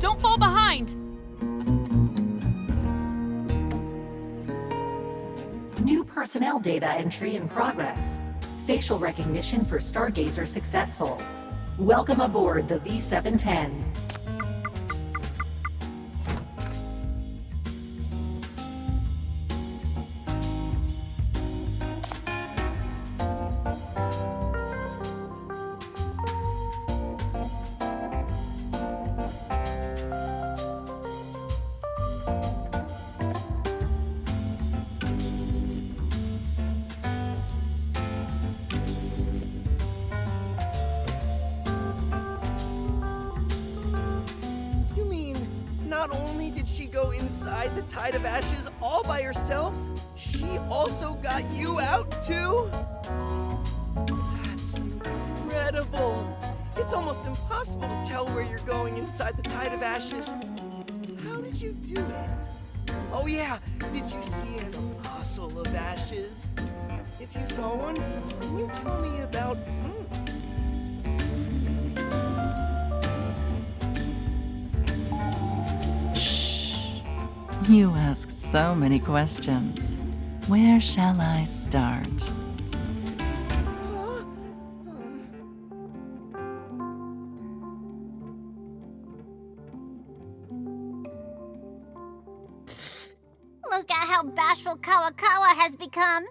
Don't fall behind! New personnel data entry in progress. Facial recognition for Stargazer successful. Welcome aboard the V710. Not only did she go inside the Tide of Ashes all by herself, she also got you out too? That's incredible. It's almost impossible to tell where you're going inside the Tide of Ashes. How did you do it? Oh yeah, did you see an Apostle of Ashes? If you saw one, can you tell me about... You ask so many questions. Where shall I start? Look at how bashful Kawakawa has become.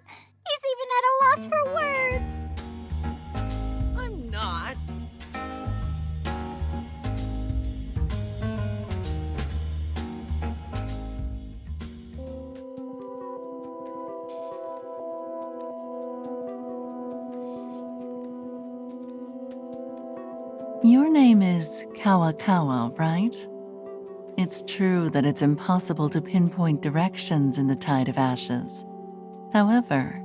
He's even at a loss for words. I'm not. Your name is Kawakawa, right? It's true that it's impossible to pinpoint directions in the Tide of Ashes. However,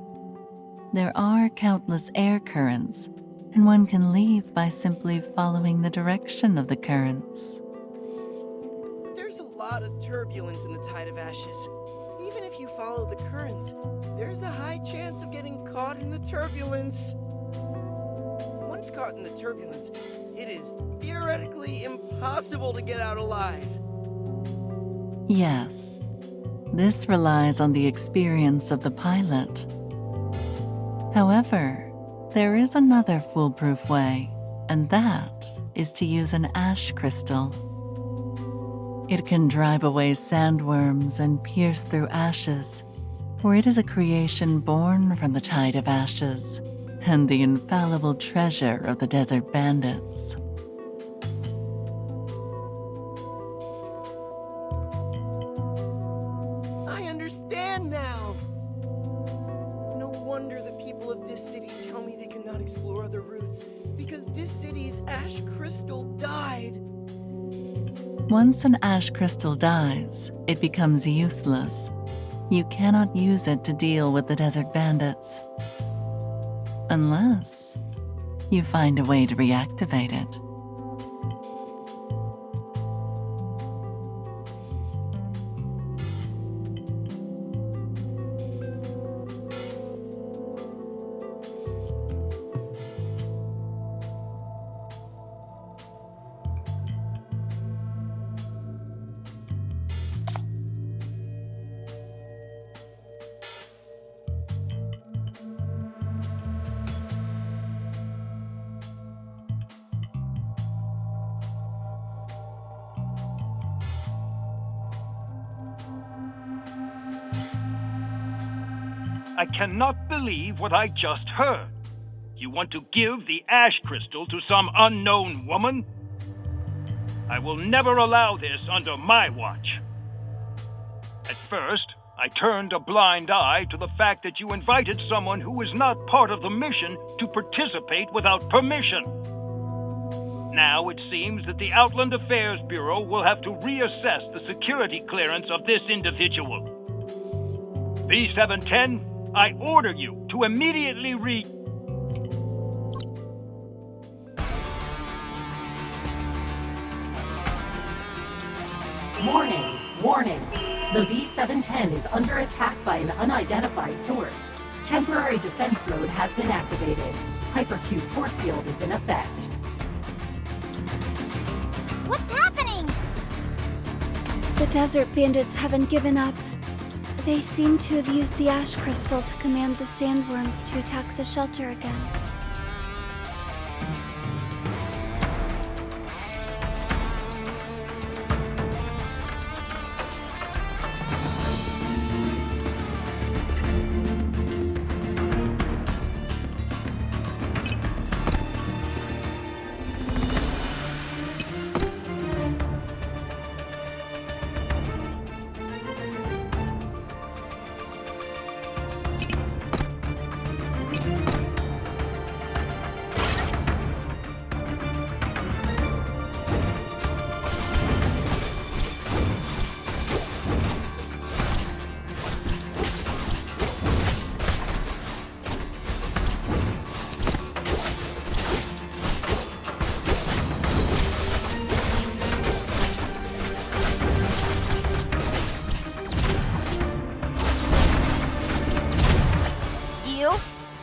there are countless air currents, and one can leave by simply following the direction of the currents. There's a lot of turbulence in the Tide of Ashes. Even if you follow the currents, there's a high chance of getting caught in the turbulence. Once caught in the turbulence, it is theoretically impossible to get out alive. Yes, this relies on the experience of the pilot. However, there is another foolproof way, and that is to use an ash crystal. It can drive away sandworms and pierce through ashes, for it is a creation born from the Tide of Ashes and the infallible treasure of the desert bandits. I understand now. No wonder the people of this city tell me they cannot explore other routes, because this city's ash crystal died. Once an ash crystal dies, it becomes useless. You cannot use it to deal with the desert bandits. Unless you find a way to reactivate it. I cannot believe what I just heard. You want to give the ash crystal to some unknown woman? I will never allow this under my watch. At first, I turned a blind eye to the fact that you invited someone who was not part of the mission to participate without permission. Now it seems that the Outland Affairs Bureau will have to reassess the security clearance of this individual. B710, I order you to immediately Warning, warning. The V710 is under attack by an unidentified source. Temporary defense mode has been activated. Hypercube force field is in effect. What's happening? The desert bandits haven't given up. They seem to have used the ash crystal to command the sandworms to attack the shelter again.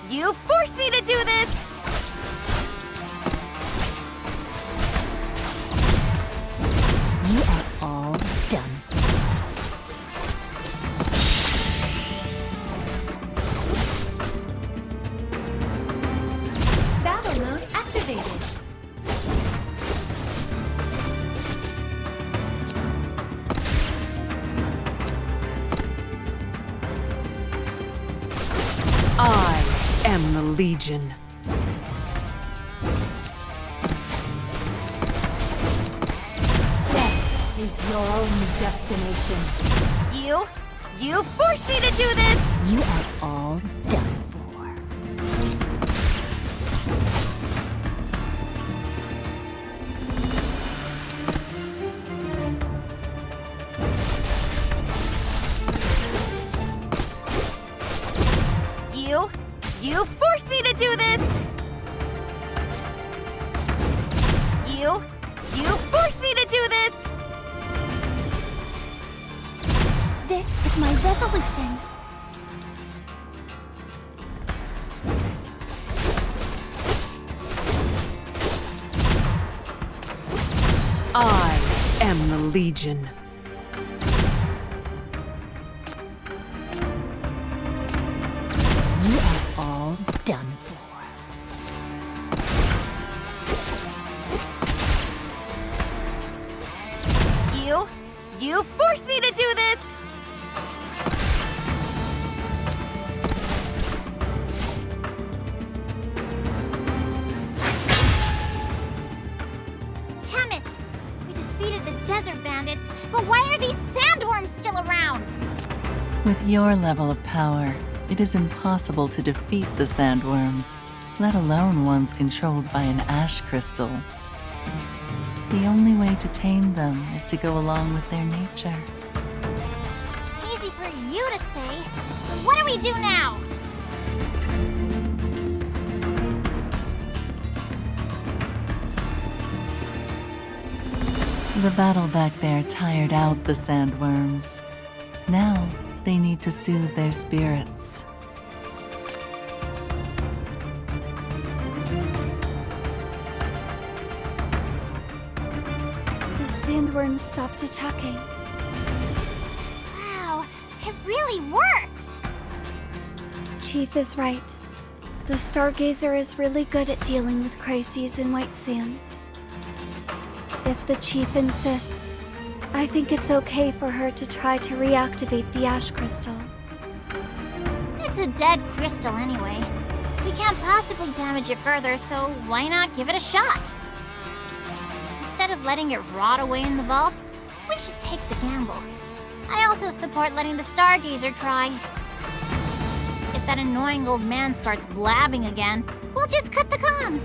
You forced me to do this! You are all done. Battle mode activated. I am the Legion. Death is your only destination. You forced me to do this! You are all done for. You forced me to do this! You forced me to do this! This is my resolution. I am the Legion. You are all done for. You forced me to do this! Damn it! We defeated the desert bandits, but why are these sandworms still around? With your level of power, it is impossible to defeat the sandworms, let alone ones controlled by an ash crystal. The only way to tame them is to go along with their nature. Easy for you to say. But what do we do now? The battle back there tired out the sandworms. Now they need to soothe their spirits. The sandworms stopped attacking. Wow, it really worked! Chief is right. The Stargazer is really good at dealing with crises in White Sands. If the Chief insists, I think it's okay for her to try to reactivate the ash crystal. It's a dead crystal anyway. We can't possibly damage it further, so why not give it a shot? Instead of letting it rot away in the vault, we should take the gamble. I also support letting the Stargazer try. If that annoying old man starts blabbing again, we'll just cut the comms.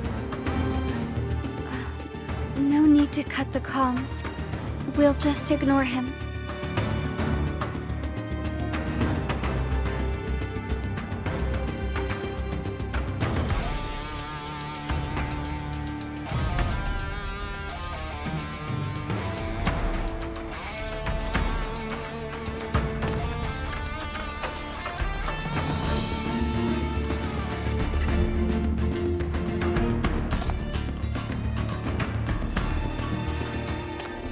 No need to cut the comms. We'll just ignore him.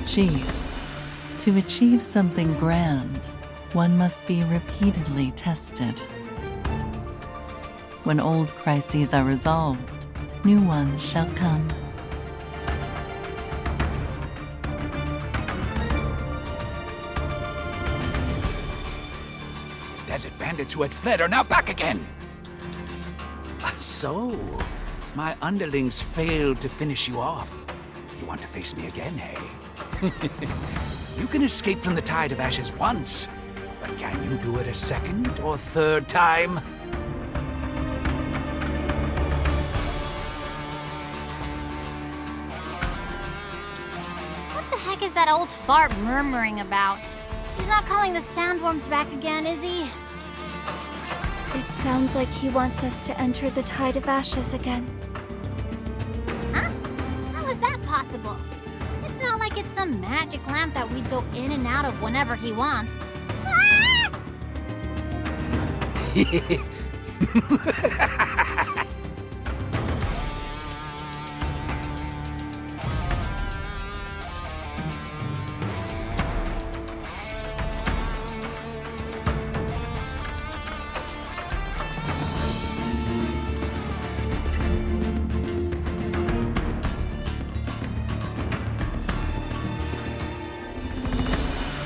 Chief, To achieve something grand, one must be repeatedly tested. When old crises are resolved, new ones shall come. Desert bandits who had fled are now back again. So, my underlings failed to finish you off. You want to face me again, hey? You can escape from the Tide of Ashes once, but can you do it a second or third time? What the heck is that old fart murmuring about? He's not calling the sandworms back again, is he? It sounds like he wants us to enter the Tide of Ashes again. Huh? How is that possible? It's not like it's some magic lamp that we'd go in and out of whenever he wants. Ah!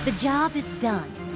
The job is done.